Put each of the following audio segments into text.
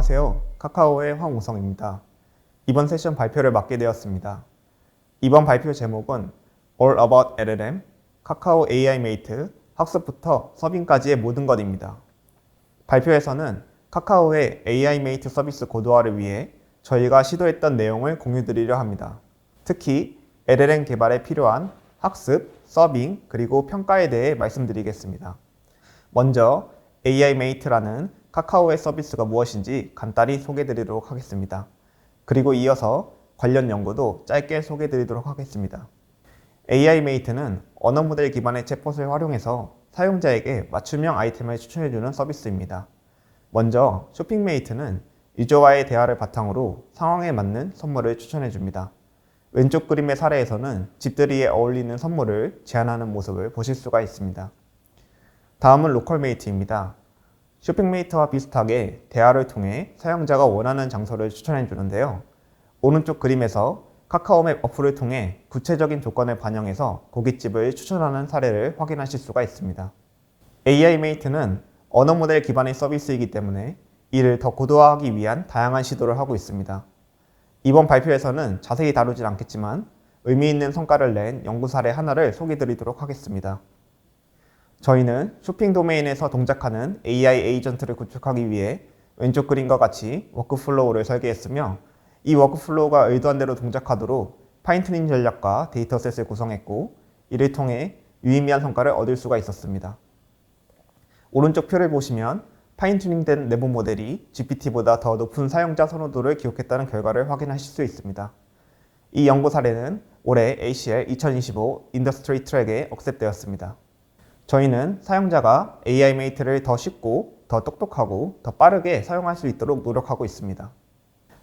안녕하세요. 카카오의 황우성입니다. 이번 세션 발표를 맡게 되었습니다. 이번 발표 제목은 All About LLM, 카카오 AI Mate, 학습부터 서빙까지의 모든 것입니다. 발표에서는 카카오의 AI Mate 서비스 고도화를 위해 저희가 시도했던 내용을 공유드리려 합니다. 특히 LLM 개발에 필요한 학습, 서빙, 그리고 평가에 대해 말씀드리겠습니다. 먼저 AI Mate라는 카카오의 서비스가 무엇인지 간단히 소개드리도록 하겠습니다. 그리고 이어서 관련 연구도 짧게 소개드리도록 하겠습니다. AI Mate는 언어 모델 기반의 챗봇을 활용해서 사용자에게 맞춤형 아이템을 추천해주는 서비스입니다. 먼저 쇼핑메이트는 유저와의 대화를 바탕으로 상황에 맞는 선물을 추천해줍니다. 왼쪽 그림의 사례에서는 집들이에 어울리는 선물을 제안하는 모습을 보실 수가 있습니다. 다음은 로컬메이트입니다. 쇼핑메이트와 비슷하게 대화를 통해 사용자가 원하는 장소를 추천해 주는데요. 오른쪽 그림에서 카카오맵 어플을 통해 구체적인 조건을 반영해서 고깃집을 추천하는 사례를 확인하실 수가 있습니다. AI 메이트는 언어 모델 기반의 서비스이기 때문에 이를 더 고도화하기 위한 다양한 시도를 하고 있습니다. 이번 발표에서는 자세히 다루진 않겠지만 의미 있는 성과를 낸 연구 사례 하나를 소개드리도록 하겠습니다. 저희는 쇼핑 도메인에서 동작하는 AI 에이전트를 구축하기 위해 왼쪽 그림과 같이 워크플로우를 설계했으며 이 워크플로우가 의도한 대로 동작하도록 파인튜닝 전략과 데이터셋을 구성했고 이를 통해 유의미한 성과를 얻을 수가 있었습니다. 오른쪽 표를 보시면 파인튜닝된 내부 모델이 GPT보다 더 높은 사용자 선호도를 기록했다는 결과를 확인하실 수 있습니다. 이 연구 사례는 올해 ACL 2025 인더스트리 트랙에 억셉되었습니다. 저희는 사용자가 AI Mate를 더 쉽고 더 똑똑하고 더 빠르게 사용할 수 있도록 노력하고 있습니다.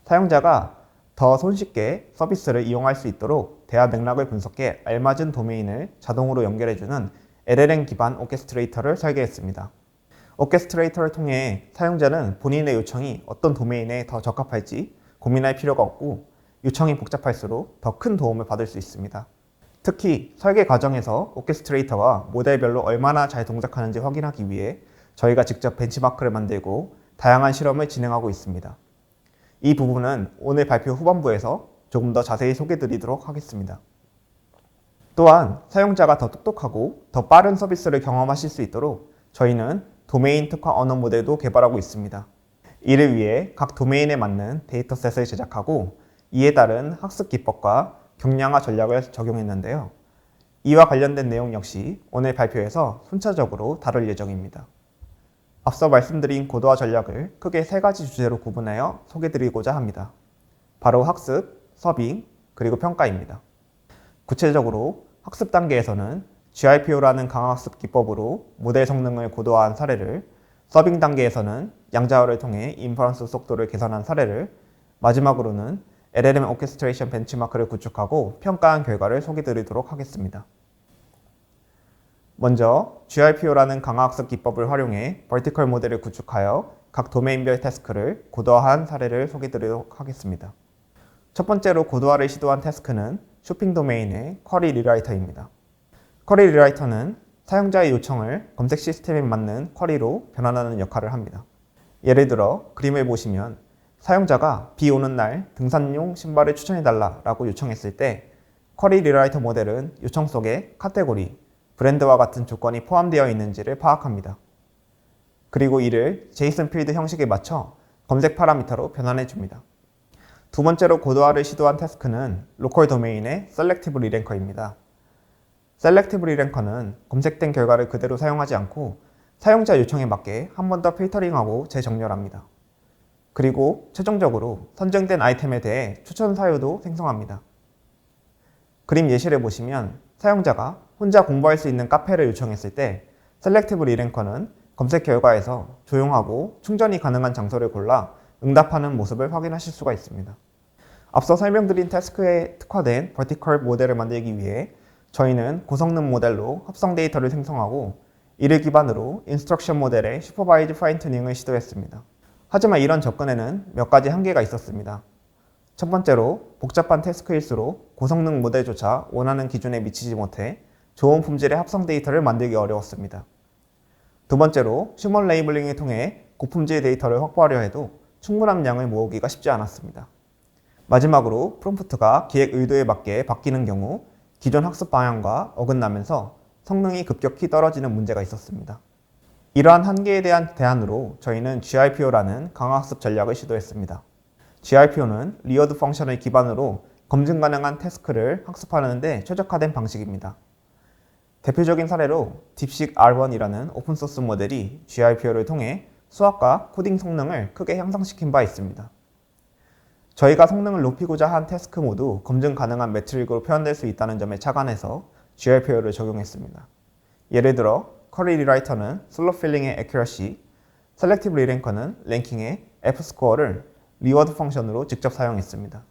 사용자가 더 손쉽게 서비스를 이용할 수 있도록 대화 맥락을 분석해 알맞은 도메인을 자동으로 연결해주는 LLM 기반 오케스트레이터를 설계했습니다. 오케스트레이터를 통해 사용자는 본인의 요청이 어떤 도메인에 더 적합할지 고민할 필요가 없고 요청이 복잡할수록 더 큰 도움을 받을 수 있습니다. 특히 설계 과정에서 오케스트레이터가 모델별로 얼마나 잘 동작하는지 확인하기 위해 저희가 직접 벤치마크를 만들고 다양한 실험을 진행하고 있습니다. 이 부분은 오늘 발표 후반부에서 조금 더 자세히 소개드리도록 하겠습니다. 또한 사용자가 더 똑똑하고 더 빠른 서비스를 경험하실 수 있도록 저희는 도메인 특화 언어 모델도 개발하고 있습니다. 이를 위해 각 도메인에 맞는 데이터셋을 제작하고 이에 따른 학습 기법과 경량화 전략을 적용했는데요. 이와 관련된 내용 역시 오늘 발표에서 순차적으로 다룰 예정입니다. 앞서 말씀드린 고도화 전략을 크게 세 가지 주제로 구분하여 소개드리고자 합니다. 바로 학습, 서빙, 그리고 평가입니다. 구체적으로 학습 단계에서는 GRPO라는 강화학습 기법으로 모델 성능을 고도화한 사례를, 서빙 단계에서는 양자어를 통해 인퍼런스 속도를 개선한 사례를, 마지막으로는 LLM 오케스트레이션 벤치마크를 구축하고 평가한 결과를 소개드리도록 하겠습니다. 먼저 GRPO라는 강화학습 기법을 활용해 버티컬 모델을 구축하여 각 도메인별 태스크를 고도화한 사례를 소개드리도록 하겠습니다. 첫 번째로 고도화를 시도한 태스크는 쇼핑 도메인의 쿼리 리라이터입니다. 쿼리 리라이터는 사용자의 요청을 검색 시스템에 맞는 쿼리로 변환하는 역할을 합니다. 예를 들어 그림을 보시면 사용자가 비 오는 날 등산용 신발을 추천해달라 라고 요청했을 때 쿼리 리라이터 모델은 요청 속에 카테고리, 브랜드와 같은 조건이 포함되어 있는지를 파악합니다. 그리고 이를 제이슨 필드 형식에 맞춰 검색 파라미터로 변환해 줍니다. 두 번째로 고도화를 시도한 태스크는 로컬 도메인의 셀렉티브 리랭커입니다. 셀렉티브 리랭커는 검색된 결과를 그대로 사용하지 않고 사용자 요청에 맞게 한 번 더 필터링하고 재정렬합니다. 그리고 최종적으로 선정된 아이템에 대해 추천 사유도 생성합니다. 그림 예시를 보시면 사용자가 혼자 공부할 수 있는 카페를 요청했을 때 셀렉티브 리랭커는 검색 결과에서 조용하고 충전이 가능한 장소를 골라 응답하는 모습을 확인하실 수가 있습니다. 앞서 설명드린 태스크에 특화된 버티컬 모델을 만들기 위해 저희는 고성능 모델로 합성 데이터를 생성하고 이를 기반으로 인스트럭션 모델의 슈퍼바이즈 파인 튜닝을 시도했습니다. 하지만 이런 접근에는 몇 가지 한계가 있었습니다. 첫 번째로 복잡한 태스크일수록 고성능 모델조차 원하는 기준에 미치지 못해 좋은 품질의 합성 데이터를 만들기 어려웠습니다. 두 번째로 휴먼 레이블링을 통해 고품질 데이터를 확보하려 해도 충분한 양을 모으기가 쉽지 않았습니다. 마지막으로 프롬프트가 기획 의도에 맞게 바뀌는 경우 기존 학습 방향과 어긋나면서 성능이 급격히 떨어지는 문제가 있었습니다. 이러한 한계에 대한 대안으로 저희는 GRPO라는 강화학습 전략을 시도했습니다. GRPO는 리워드 펑션을 기반으로 검증 가능한 태스크를 학습하는 데 최적화된 방식입니다. 대표적인 사례로 딥식 R1이라는 오픈소스 모델이 GRPO를 통해 수학과 코딩 성능을 크게 향상시킨 바 있습니다. 저희가 성능을 높이고자 한 태스크 모두 검증 가능한 매트릭으로 표현될 수 있다는 점에 착안해서 GRPO를 적용했습니다. 예를 들어 쿼리 리라이터는 슬롯 필링의 애큐러시, 셀렉티브 리랭커는 랭킹의 F스코어를 리워드 펑션으로 직접 사용했습니다.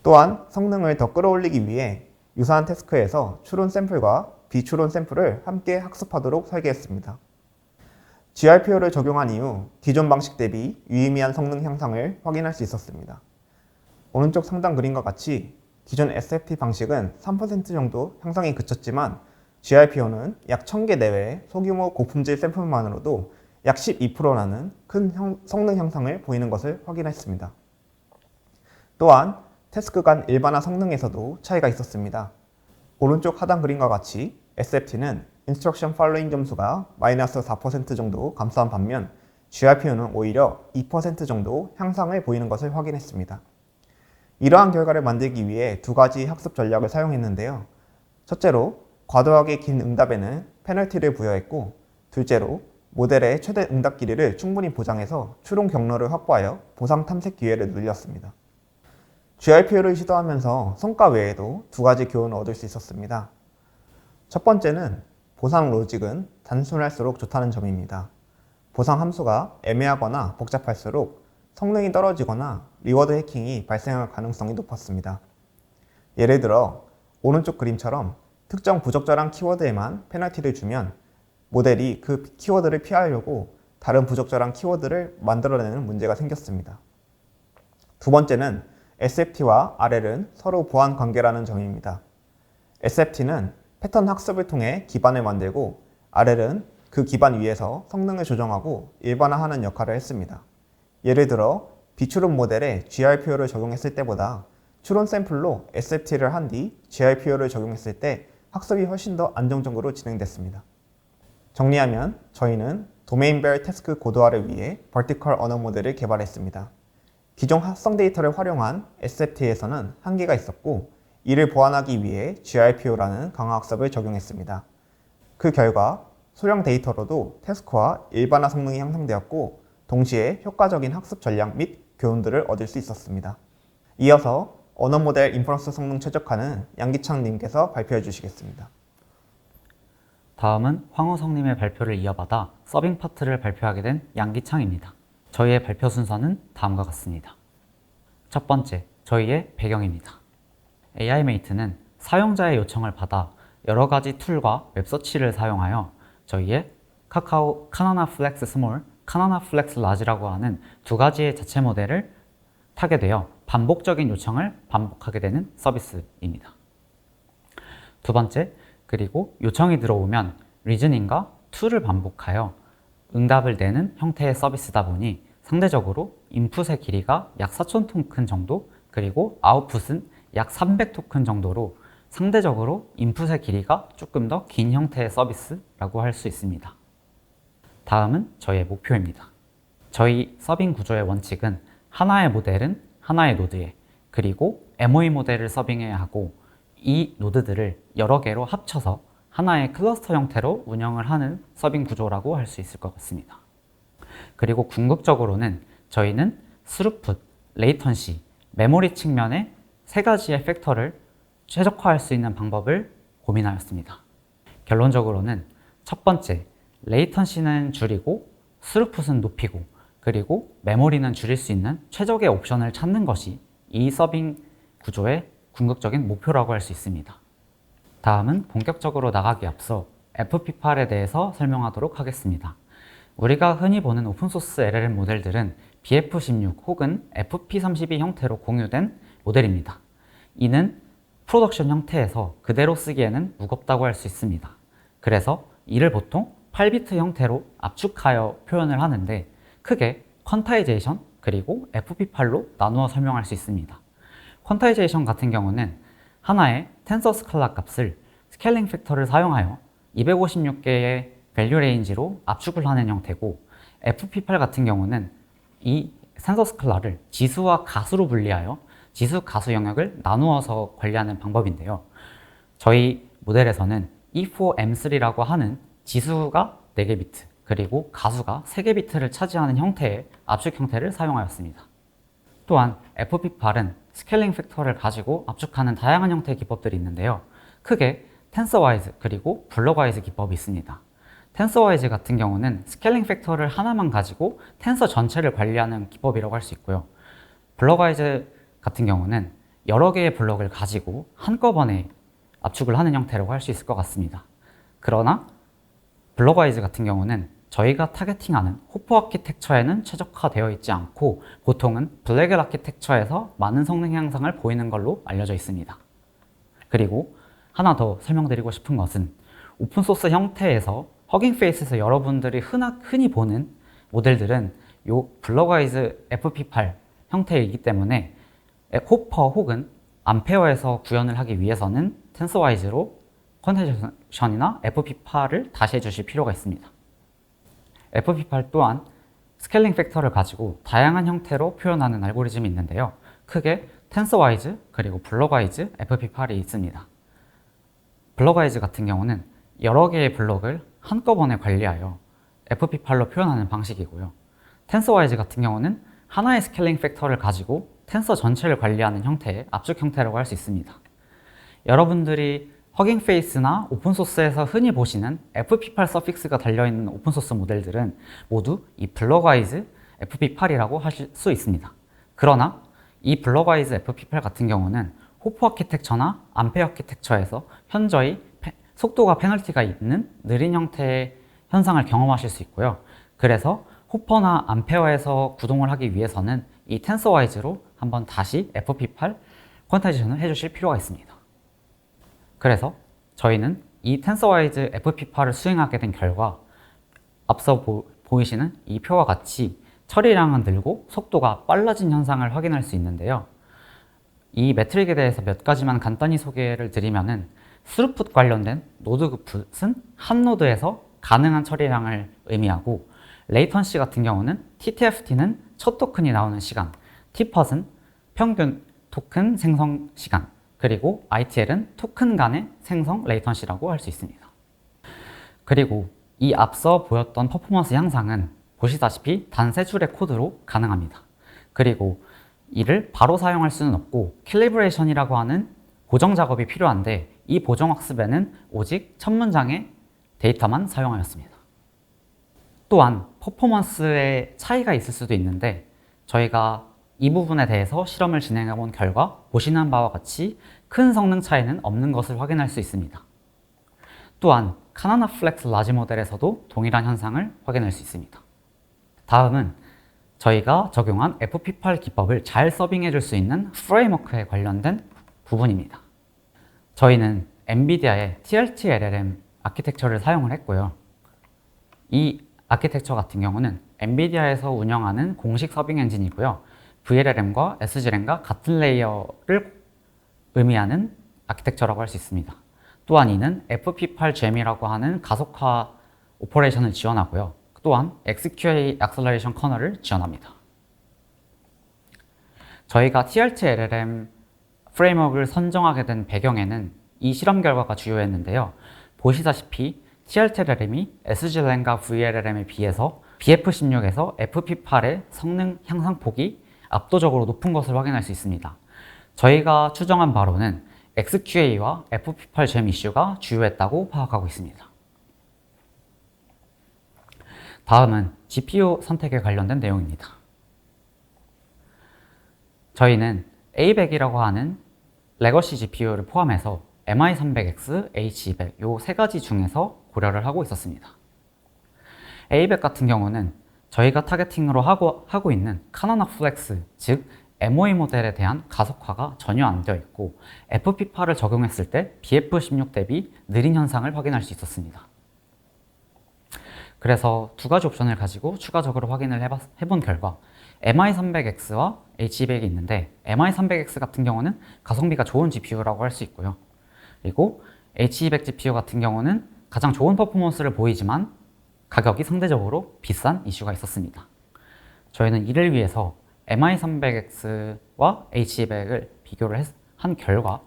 또한 성능을 더 끌어올리기 위해 유사한 태스크에서 추론 샘플과 비추론 샘플을 함께 학습하도록 설계했습니다. GRPO를 적용한 이후 기존 방식 대비 유의미한 성능 향상을 확인할 수 있었습니다. 오른쪽 상단 그림과 같이 기존 SFT 방식은 3% 정도 향상이 그쳤지만 GRPO는 약 1000개 내외의 소규모 고품질 샘플만으로도 약 12%라는 큰 성능 향상을 보이는 것을 확인했습니다. 또한 태스크 간 일반화 성능에서도 차이가 있었습니다. 오른쪽 하단 그림과 같이 SFT는 인스트럭션 팔로잉 점수가 마이너스 4% 정도 감소한 반면 GRPO는 오히려 2% 정도 향상을 보이는 것을 확인했습니다. 이러한 결과를 만들기 위해 두 가지 학습 전략을 사용했는데요. 첫째로 과도하게 긴 응답에는 페널티를 부여했고, 둘째로 모델의 최대 응답 길이를 충분히 보장해서 추론 경로를 확보하여 보상 탐색 기회를 늘렸습니다. GRPO를 시도하면서 성과 외에도 두 가지 교훈을 얻을 수 있었습니다. 첫 번째는 보상 로직은 단순할수록 좋다는 점입니다. 보상 함수가 애매하거나 복잡할수록 성능이 떨어지거나 리워드 해킹이 발생할 가능성이 높았습니다. 예를 들어 오른쪽 그림처럼 특정 부적절한 키워드에만 페널티를 주면 모델이 그 키워드를 피하려고 다른 부적절한 키워드를 만들어내는 문제가 생겼습니다. 두 번째는 SFT와 RL은 서로 보완 관계라는 점입니다. SFT는 패턴 학습을 통해 기반을 만들고 RL은 그 기반 위에서 성능을 조정하고 일반화하는 역할을 했습니다. 예를 들어 비추론 모델에 GRPO를 적용했을 때보다 추론 샘플로 SFT를 한 뒤 GRPO를 적용했을 때 학습이 훨씬 더 안정적으로 진행됐습니다. 정리하면 저희는 도메인별 태스크 고도화를 위해 버티컬 언어 모델을 개발했습니다. 기존 합성 데이터를 활용한 SFT에서는 한계가 있었고 이를 보완하기 위해 GRPO라는 강화학습을 적용했습니다. 그 결과 소량 데이터로도 태스크와 일반화 성능이 향상되었고 동시에 효과적인 학습 전략 및 교훈들을 얻을 수 있었습니다. 이어서 언어 모델 인퍼런스 성능 최적화는 양기창 님께서 발표해 주시겠습니다. 다음은 황우성님의 발표를 이어받아 서빙 파트를 발표하게 된 양기창입니다. 저희의 발표 순서는 다음과 같습니다. 첫 번째, 저희의 배경입니다. AI메이트는 사용자의 요청을 받아 여러 가지 툴과 웹서치를 사용하여 저희의 카카오 카나나 플렉스 스몰, 카나나 플렉스 라지라고 하는 두 가지의 자체 모델을 타게 되어 반복적인 요청을 반복하게 되는 서비스입니다. 두 번째, 그리고 요청이 들어오면 리즈닝과 툴을 반복하여 응답을 내는 형태의 서비스다 보니 상대적으로 인풋의 길이가 약 4,000 토큰 정도, 그리고 아웃풋은 약 300 토큰 정도로 상대적으로 인풋의 길이가 조금 더 긴 형태의 서비스라고 할 수 있습니다. 다음은 저희의 목표입니다. 저희 서빙 구조의 원칙은 하나의 모델은 하나의 노드에, 그리고 MOE 모델을 서빙해야 하고 이 노드들을 여러 개로 합쳐서 하나의 클러스터 형태로 운영을 하는 서빙 구조라고 할 수 있을 것 같습니다. 그리고 궁극적으로는 저희는 스루풋, 레이턴시, 메모리 측면의 세 가지의 팩터를 최적화할 수 있는 방법을 고민하였습니다. 결론적으로는 첫 번째, 레이턴시는 줄이고 스루풋은 높이고 그리고 메모리는 줄일 수 있는 최적의 옵션을 찾는 것이 이 서빙 구조의 궁극적인 목표라고 할 수 있습니다. 다음은 본격적으로 나가기 앞서 FP8에 대해서 설명하도록 하겠습니다. 우리가 흔히 보는 오픈소스 LLM 모델들은 BF16 혹은 FP32 형태로 공유된 모델입니다. 이는 프로덕션 형태에서 그대로 쓰기에는 무겁다고 할 수 있습니다. 그래서 이를 보통 8비트 형태로 압축하여 표현을 하는데 크게 퀀타이제이션 그리고 FP8로 나누어 설명할 수 있습니다. 퀀타이제이션 같은 경우는 하나의 텐서 스칼라 값을 스케일링 팩터를 사용하여 256개의 밸류 레인지로 압축을 하는 형태고, FP8 같은 경우는 이 텐서 스칼라를 지수와 가수로 분리하여 지수 가수 영역을 나누어서 관리하는 방법인데요. 저희 모델에서는 E4M3라고 하는 지수가 4개 비트 그리고 가수가 3개 비트를 차지하는 형태의 압축 형태를 사용하였습니다. 또한 FP8은 스케일링 팩터를 가지고 압축하는 다양한 형태의 기법들이 있는데요. 크게 텐서와이즈 그리고 블럭와이즈 기법이 있습니다. 텐서와이즈 같은 경우는 스케일링 팩터를 하나만 가지고 텐서 전체를 관리하는 기법이라고 할 수 있고요. 블럭와이즈 같은 경우는 여러 개의 블럭을 가지고 한꺼번에 압축을 하는 형태라고 할 수 있을 것 같습니다. 그러나 블럭와이즈 같은 경우는 저희가 타겟팅하는 호프 아키텍처에는 최적화되어 있지 않고 보통은 블랙엘 아키텍처에서 많은 성능 향상을 보이는 걸로 알려져 있습니다. 그리고 하나 더 설명드리고 싶은 것은 오픈소스 형태에서 허깅 페이스에서 여러분들이 흔히 보는 모델들은 이 블럭와이즈 FP8 형태이기 때문에 호퍼 혹은 암페어에서 구현을 하기 위해서는 텐서와이즈로 퀀타이제이션이나 FP8을 다시 해주실 필요가 있습니다. FP8 또한 스케일링 팩터를 가지고 다양한 형태로 표현하는 알고리즘이 있는데요. 크게 텐서와이즈 그리고 블럭와이즈 FP8이 있습니다. 블럭와이즈 같은 경우는 여러 개의 블럭을 한꺼번에 관리하여 FP8로 표현하는 방식이고요. 텐서와이즈 같은 경우는 하나의 스케일링 팩터를 가지고 텐서 전체를 관리하는 형태의 압축 형태라고 할 수 있습니다. 여러분들이 허깅 페이스나 오픈소스에서 흔히 보시는 FP8 서픽스가 달려있는 오픈소스 모델들은 모두 이 블럭와이즈 FP8이라고 하실 수 있습니다. 그러나 이 블럭와이즈 FP8 같은 경우는 호프 아키텍처나 암페어 아키텍처에서 현저히 속도가 페널티가 있는 느린 형태의 현상을 경험하실 수 있고요. 그래서 호퍼나 암페어에서 구동을 하기 위해서는 이 텐서와이즈로 한번 다시 FP8 퀀타이제이션을 해주실 필요가 있습니다. 그래서 저희는 이 텐서와이즈 FP8을 수행하게 된 결과 앞서 보이시는 이 표와 같이 처리량은 늘고 속도가 빨라진 현상을 확인할 수 있는데요. 이 매트릭에 대해서 몇 가지만 간단히 소개를 드리면은 스루풋 관련된 노드 굿풋은 한 노드에서 가능한 처리량을 의미하고, 레이턴시 같은 경우는 TTFT는 첫 토큰이 나오는 시간, Tpot은 평균 토큰 생성 시간, 그리고 ITL은 토큰 간의 생성 레이턴시라고 할 수 있습니다. 그리고 이 앞서 보였던 퍼포먼스 향상은 보시다시피 단 3줄의 코드로 가능합니다. 그리고 이를 바로 사용할 수는 없고 캘리브레이션이라고 하는 보정 작업이 필요한데, 이 보정 학습에는 오직 첫 문장의 데이터만 사용하였습니다. 또한 퍼포먼스의 차이가 있을 수도 있는데, 저희가 이 부분에 대해서 실험을 진행해 본 결과 보시는 바와 같이 큰 성능 차이는 없는 것을 확인할 수 있습니다. 또한 카나나 플렉스 라지 모델에서도 동일한 현상을 확인할 수 있습니다. 다음은 저희가 적용한 FP8 기법을 잘 서빙해 줄 수 있는 프레임워크에 관련된 부분입니다. 저희는 엔비디아의 TLT-LLM 아키텍처를 사용을 했고요. 이 아키텍처 같은 경우는 엔비디아에서 운영하는 공식 서빙 엔진이고요. VLLM과 SGLM과 같은 레이어를 의미하는 아키텍처라고 할 수 있습니다. 또한 이는 FP8GEM이라고 하는 가속화 오퍼레이션을 지원하고요. 또한 XQA 액셀러레이션 커널을 지원합니다. 저희가 TLT-LLM 프레임워크를 선정하게 된 배경에는 이 실험 결과가 주요했는데요. 보시다시피 TLT-LLM이 SGLM과 VLLM에 비해서 BF16에서 FP8의 성능 향상폭이 압도적으로 높은 것을 확인할 수 있습니다. 저희가 추정한 바로는 XQA와 FP8GEM 이슈가 주요했다고 파악하고 있습니다. 다음은 GPU 선택에 관련된 내용입니다. 저희는 A100이라고 하는 레거시 GPU를 포함해서 MI300X, H200 이 세 가지 중에서 고려를 하고 있었습니다. A100 같은 경우는 저희가 타겟팅으로 하고 있는 카나나 플렉스, 즉 MOE 모델에 대한 가속화가 전혀 안 되어 있고 FP8을 적용했을 때 BF16 대비 느린 현상을 확인할 수 있었습니다. 그래서 두 가지 옵션을 가지고 추가적으로 확인을 해본 결과 MI300X와 H200이 있는데 MI300X 같은 경우는 가성비가 좋은 GPU라고 할 수 있고요. 그리고 H200 GPU 같은 경우는 가장 좋은 퍼포먼스를 보이지만 가격이 상대적으로 비싼 이슈가 있었습니다. 저희는 이를 위해서 MI300X와 H200을 비교를 한 결과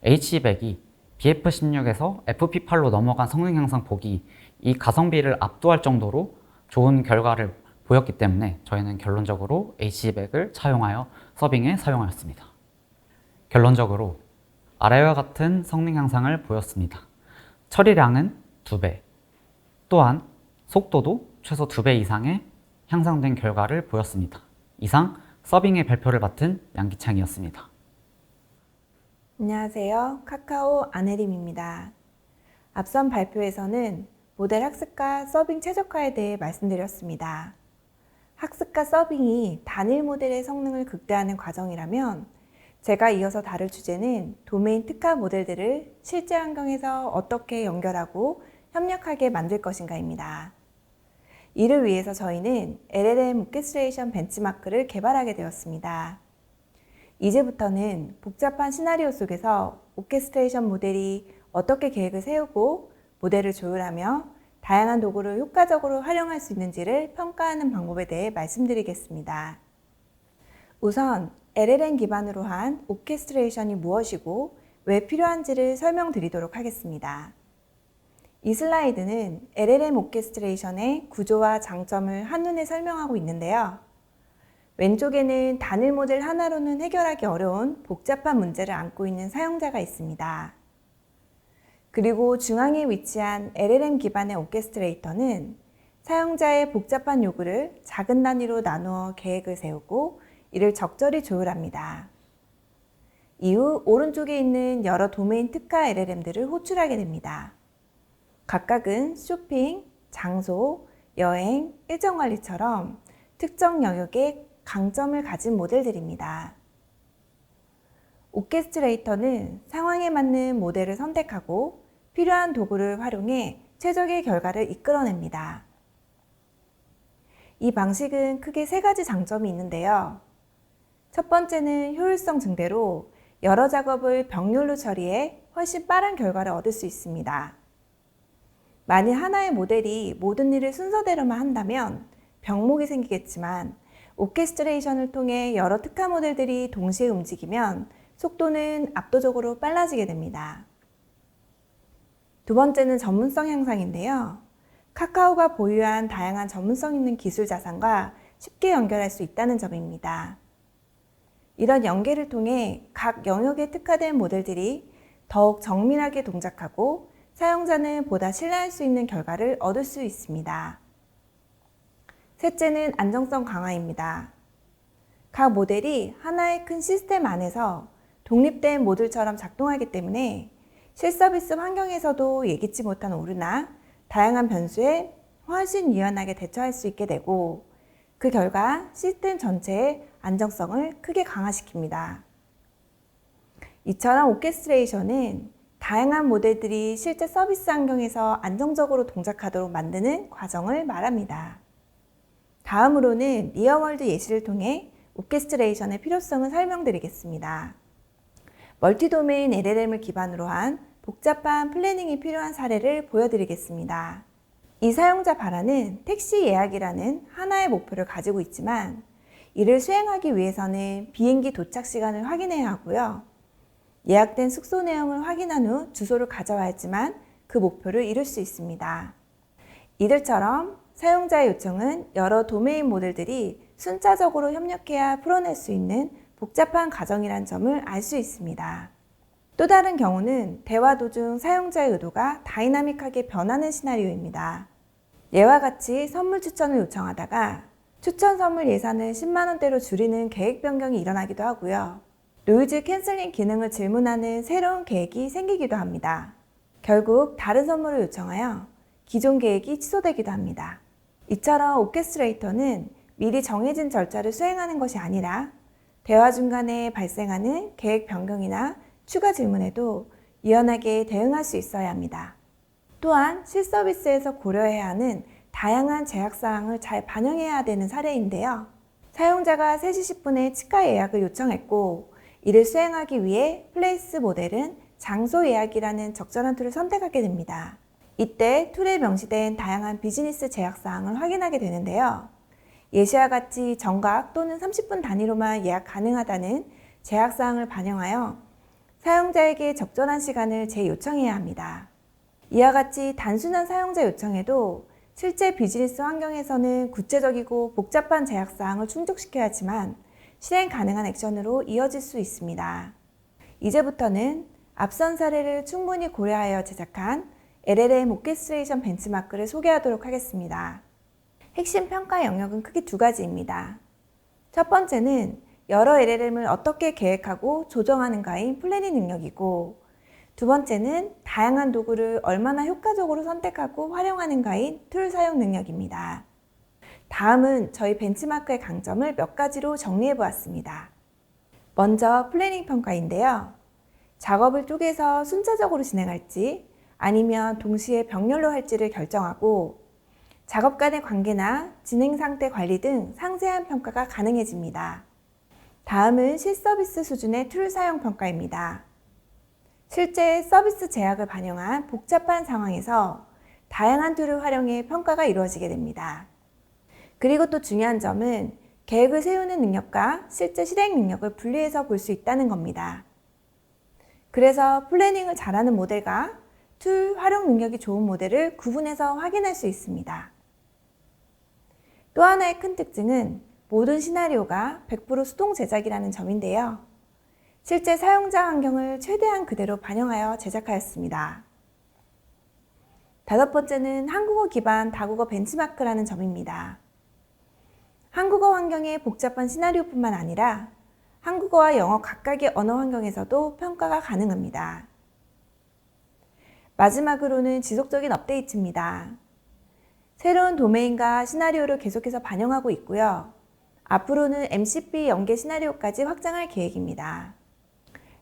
H200이 BF16에서 FP8로 넘어간 성능 향상 폭이 이 가성비를 압도할 정도로 좋은 결과를 보였기 때문에 저희는 결론적으로 H200을 차용하여 서빙에 사용하였습니다. 결론적으로 아래와 같은 성능 향상을 보였습니다. 처리량은 2배, 또한 속도도 최소 2배 이상의 향상된 결과를 보였습니다. 이상 서빙의 발표를 맡은 양기창이었습니다. 안녕하세요. 카카오 안혜림입니다. 앞선 발표에서는 모델 학습과 서빙 최적화에 대해 말씀드렸습니다. 학습과 서빙이 단일 모델의 성능을 극대화하는 과정이라면 제가 이어서 다룰 주제는 도메인 특화 모델들을 실제 환경에서 어떻게 연결하고 협력하게 만들 것인가입니다. 이를 위해서 저희는 LLM 오케스트레이션 벤치마크를 개발하게 되었습니다. 이제부터는 복잡한 시나리오 속에서 오케스트레이션 모델이 어떻게 계획을 세우고 모델을 조율하며 다양한 도구를 효과적으로 활용할 수 있는지를 평가하는 방법에 대해 말씀드리겠습니다. 우선 LLM 기반으로 한 오케스트레이션이 무엇이고 왜 필요한지를 설명드리도록 하겠습니다. 이 슬라이드는 LLM 오케스트레이션의 구조와 장점을 한눈에 설명하고 있는데요. 왼쪽에는 단일 모델 하나로는 해결하기 어려운 복잡한 문제를 안고 있는 사용자가 있습니다. 그리고 중앙에 위치한 LLM 기반의 오케스트레이터는 사용자의 복잡한 요구를 작은 단위로 나누어 계획을 세우고 이를 적절히 조율합니다. 이후 오른쪽에 있는 여러 도메인 특화 LLM들을 호출하게 됩니다. 각각은 쇼핑, 장소, 여행, 일정 관리처럼 특정 영역의 강점을 가진 모델들입니다. 오케스트레이터는 상황에 맞는 모델을 선택하고 필요한 도구를 활용해 최적의 결과를 이끌어냅니다. 이 방식은 크게 3가지 장점이 있는데요. 첫 번째는 효율성 증대로 여러 작업을 병렬로 처리해 훨씬 빠른 결과를 얻을 수 있습니다. 만일 하나의 모델이 모든 일을 순서대로만 한다면 병목이 생기겠지만 오케스트레이션을 통해 여러 특화 모델들이 동시에 움직이면 속도는 압도적으로 빨라지게 됩니다. 두 번째는 전문성 향상인데요. 카카오가 보유한 다양한 전문성 있는 기술 자산과 쉽게 연결할 수 있다는 점입니다. 이런 연계를 통해 각 영역에 특화된 모델들이 더욱 정밀하게 동작하고 사용자는 보다 신뢰할 수 있는 결과를 얻을 수 있습니다. 셋째는 안정성 강화입니다. 각 모델이 하나의 큰 시스템 안에서 독립된 모듈처럼 작동하기 때문에 실서비스 환경에서도 예기치 못한 오류나 다양한 변수에 훨씬 유연하게 대처할 수 있게 되고 그 결과 시스템 전체의 안정성을 크게 강화시킵니다. 이처럼 오케스트레이션은 다양한 모델들이 실제 서비스 환경에서 안정적으로 동작하도록 만드는 과정을 말합니다. 다음으로는 리얼월드 예시를 통해 오케스트레이션의 필요성을 설명드리겠습니다. 멀티도메인 LLM을 기반으로 한 복잡한 플래닝이 필요한 사례를 보여드리겠습니다. 이 사용자 바라는 택시 예약이라는 하나의 목표를 가지고 있지만 이를 수행하기 위해서는 비행기 도착 시간을 확인해야 하고요. 예약된 숙소 내용을 확인한 후 주소를 가져와야 하지만 그 목표를 이룰 수 있습니다. 이들처럼 사용자의 요청은 여러 도메인 모델들이 순차적으로 협력해야 풀어낼 수 있는 복잡한 과정이란 점을 알 수 있습니다. 또 다른 경우는 대화 도중 사용자의 의도가 다이나믹하게 변하는 시나리오입니다. 예와 같이 선물 추천을 요청하다가 추천 선물 예산을 10만 원대로 줄이는 계획 변경이 일어나기도 하고요. 노이즈 캔슬링 기능을 질문하는 새로운 계획이 생기기도 합니다. 결국 다른 선물을 요청하여 기존 계획이 취소되기도 합니다. 이처럼 오케스트레이터는 미리 정해진 절차를 수행하는 것이 아니라 대화 중간에 발생하는 계획 변경이나 추가 질문에도 유연하게 대응할 수 있어야 합니다. 또한 실서비스에서 고려해야 하는 다양한 제약사항을 잘 반영해야 되는 사례인데요. 사용자가 3시 10분에 치과 예약을 요청했고, 이를 수행하기 위해 플레이스 모델은 장소 예약이라는 적절한 툴을 선택하게 됩니다. 이때 툴에 명시된 다양한 비즈니스 제약사항을 확인하게 되는데요. 예시와 같이 정각 또는 30분 단위로만 예약 가능하다는 제약사항을 반영하여 사용자에게 적절한 시간을 재요청해야 합니다. 이와 같이 단순한 사용자 요청에도 실제 비즈니스 환경에서는 구체적이고 복잡한 제약사항을 충족시켜야 하지만 실행 가능한 액션으로 이어질 수 있습니다. 이제부터는 앞선 사례를 충분히 고려하여 제작한 LLM 오케스트레이션 벤치마크를 소개하도록 하겠습니다. 핵심 평가 영역은 크게 2가지입니다. 첫 번째는 여러 LLM을 어떻게 계획하고 조정하는가인 플래닝 능력이고, 두 번째는 다양한 도구를 얼마나 효과적으로 선택하고 활용하는가인 툴 사용 능력입니다. 다음은 저희 벤치마크의 강점을 몇 가지로 정리해 보았습니다. 먼저 플래닝 평가인데요. 작업을 쪼개서 순차적으로 진행할지 아니면 동시에 병렬로 할지를 결정하고, 작업 간의 관계나 진행 상태 관리 등 상세한 평가가 가능해집니다. 다음은 실서비스 수준의 툴 사용 평가입니다. 실제 서비스 제약을 반영한 복잡한 상황에서 다양한 툴을 활용해 평가가 이루어지게 됩니다. 그리고 또 중요한 점은 계획을 세우는 능력과 실제 실행 능력을 분리해서 볼 수 있다는 겁니다. 그래서 플래닝을 잘하는 모델과 툴 활용 능력이 좋은 모델을 구분해서 확인할 수 있습니다. 또 하나의 큰 특징은 모든 시나리오가 100% 수동 제작이라는 점인데요. 실제 사용자 환경을 최대한 그대로 반영하여 제작하였습니다. 다섯 번째는 한국어 기반 다국어 벤치마크라는 점입니다. 한국어 환경의 복잡한 시나리오뿐만 아니라 한국어와 영어 각각의 언어 환경에서도 평가가 가능합니다. 마지막으로는 지속적인 업데이트입니다. 새로운 도메인과 시나리오를 계속해서 반영하고 있고요. 앞으로는 MCP 연계 시나리오까지 확장할 계획입니다.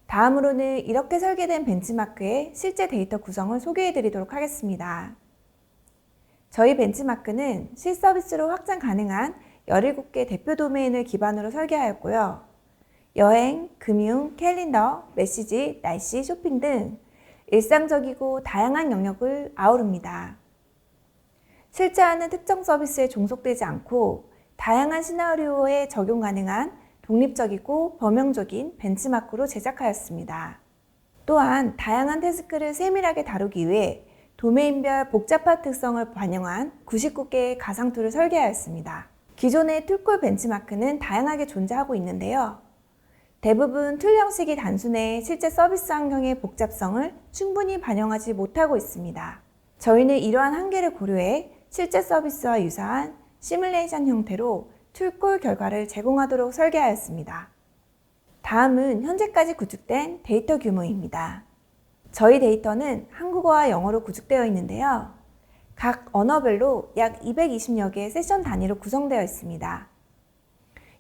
다음으로는 이렇게 설계된 벤치마크의 실제 데이터 구성을 소개해 드리도록 하겠습니다. 저희 벤치마크는 실서비스로 확장 가능한 17개 대표 도메인을 기반으로 설계하였고요. 여행, 금융, 캘린더, 메시지, 날씨, 쇼핑 등 일상적이고 다양한 영역을 아우릅니다. 실제 하는 특정 서비스에 종속되지 않고 다양한 시나리오에 적용 가능한 독립적이고 범용적인 벤치마크로 제작하였습니다. 또한 다양한 태스크를 세밀하게 다루기 위해 도메인별 복잡한 특성을 반영한 99개의 가상 툴을 설계하였습니다. 기존의 툴콜 벤치마크는 다양하게 존재하고 있는데요. 대부분 툴 형식이 단순해 실제 서비스 환경의 복잡성을 충분히 반영하지 못하고 있습니다. 저희는 이러한 한계를 고려해 실제 서비스와 유사한 시뮬레이션 형태로 툴콜 결과를 제공하도록 설계하였습니다. 다음은 현재까지 구축된 데이터 규모입니다. 저희 데이터는 한국어와 영어로 구축되어 있는데요. 각 언어별로 약 220여 개의 세션 단위로 구성되어 있습니다.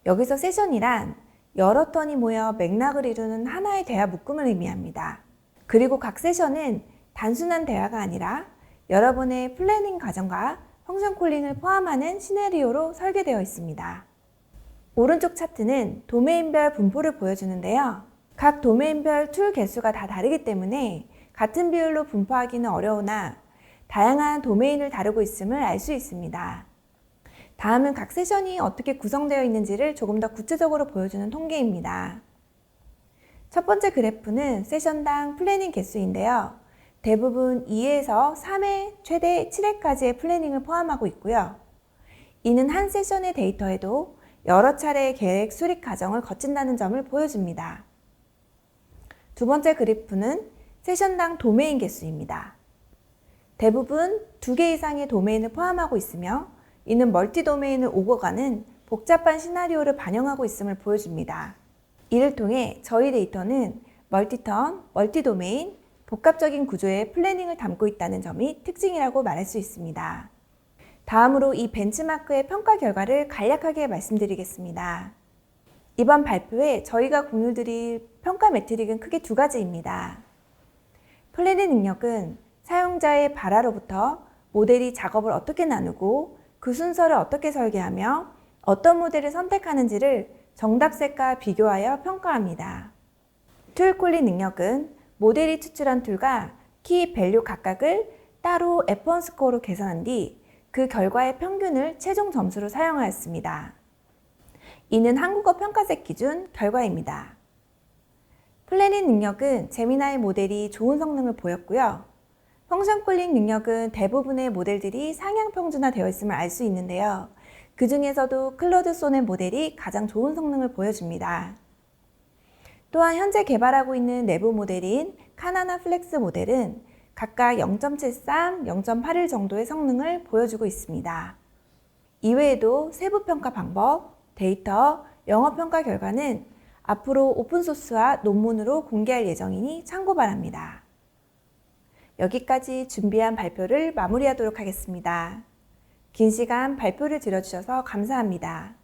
여기서 세션이란 여러 턴이 모여 맥락을 이루는 하나의 대화 묶음을 의미합니다. 그리고 각 세션은 단순한 대화가 아니라 여러분의 플래닝 과정과 펑션 콜링을 포함하는 시나리오로 설계되어 있습니다. 오른쪽 차트는 도메인별 분포를 보여주는데요. 각 도메인별 툴 개수가 다 다르기 때문에 같은 비율로 분포하기는 어려우나 다양한 도메인을 다루고 있음을 알 수 있습니다. 다음은 각 세션이 어떻게 구성되어 있는지를 조금 더 구체적으로 보여주는 통계입니다. 첫 번째 그래프는 세션당 플래닝 개수인데요. 대부분 2회에서 3회, 최대 7회까지의 플래닝을 포함하고 있고요. 이는 한 세션의 데이터에도 여러 차례의 계획 수립 과정을 거친다는 점을 보여줍니다. 두 번째 그래프는 세션당 도메인 개수입니다. 대부분 2개 이상의 도메인을 포함하고 있으며 이는 멀티 도메인을 오고 가는 복잡한 시나리오를 반영하고 있음을 보여줍니다. 이를 통해 저희 데이터는 멀티턴, 멀티 도메인, 복합적인 구조의 플래닝을 담고 있다는 점이 특징이라고 말할 수 있습니다. 다음으로 이 벤치마크의 평가 결과를 간략하게 말씀드리겠습니다. 이번 발표에 저희가 공유드릴 평가 매트릭은 크게 2가지입니다. 플래닝 능력은 사용자의 발화로부터 모델이 작업을 어떻게 나누고 그 순서를 어떻게 설계하며 어떤 모델을 선택하는지를 정답셋과 비교하여 평가합니다. 툴 콜리 능력은 모델이 추출한 툴과 키 밸류 각각을 따로 F1 스코어로 계산한 뒤 그 결과의 평균을 최종 점수로 사용하였습니다. 이는 한국어 평가셋 기준 결과입니다. 플래닛 능력은 제미나이 모델이 좋은 성능을 보였고요. 펑션 콜링 능력은 대부분의 모델들이 상향 평준화되어 있음을 알 수 있는데요. 그 중에서도 클로드 소넷 모델이 가장 좋은 성능을 보여줍니다. 또한 현재 개발하고 있는 내부 모델인 카나나 플렉스 모델은 각각 0.73, 0.81 정도의 성능을 보여주고 있습니다. 이외에도 세부 평가 방법, 데이터, 영어 평가 결과는 앞으로 오픈소스와 논문으로 공개할 예정이니 참고 바랍니다. 여기까지 준비한 발표를 마무리하도록 하겠습니다. 긴 시간 발표를 들어주셔서 감사합니다.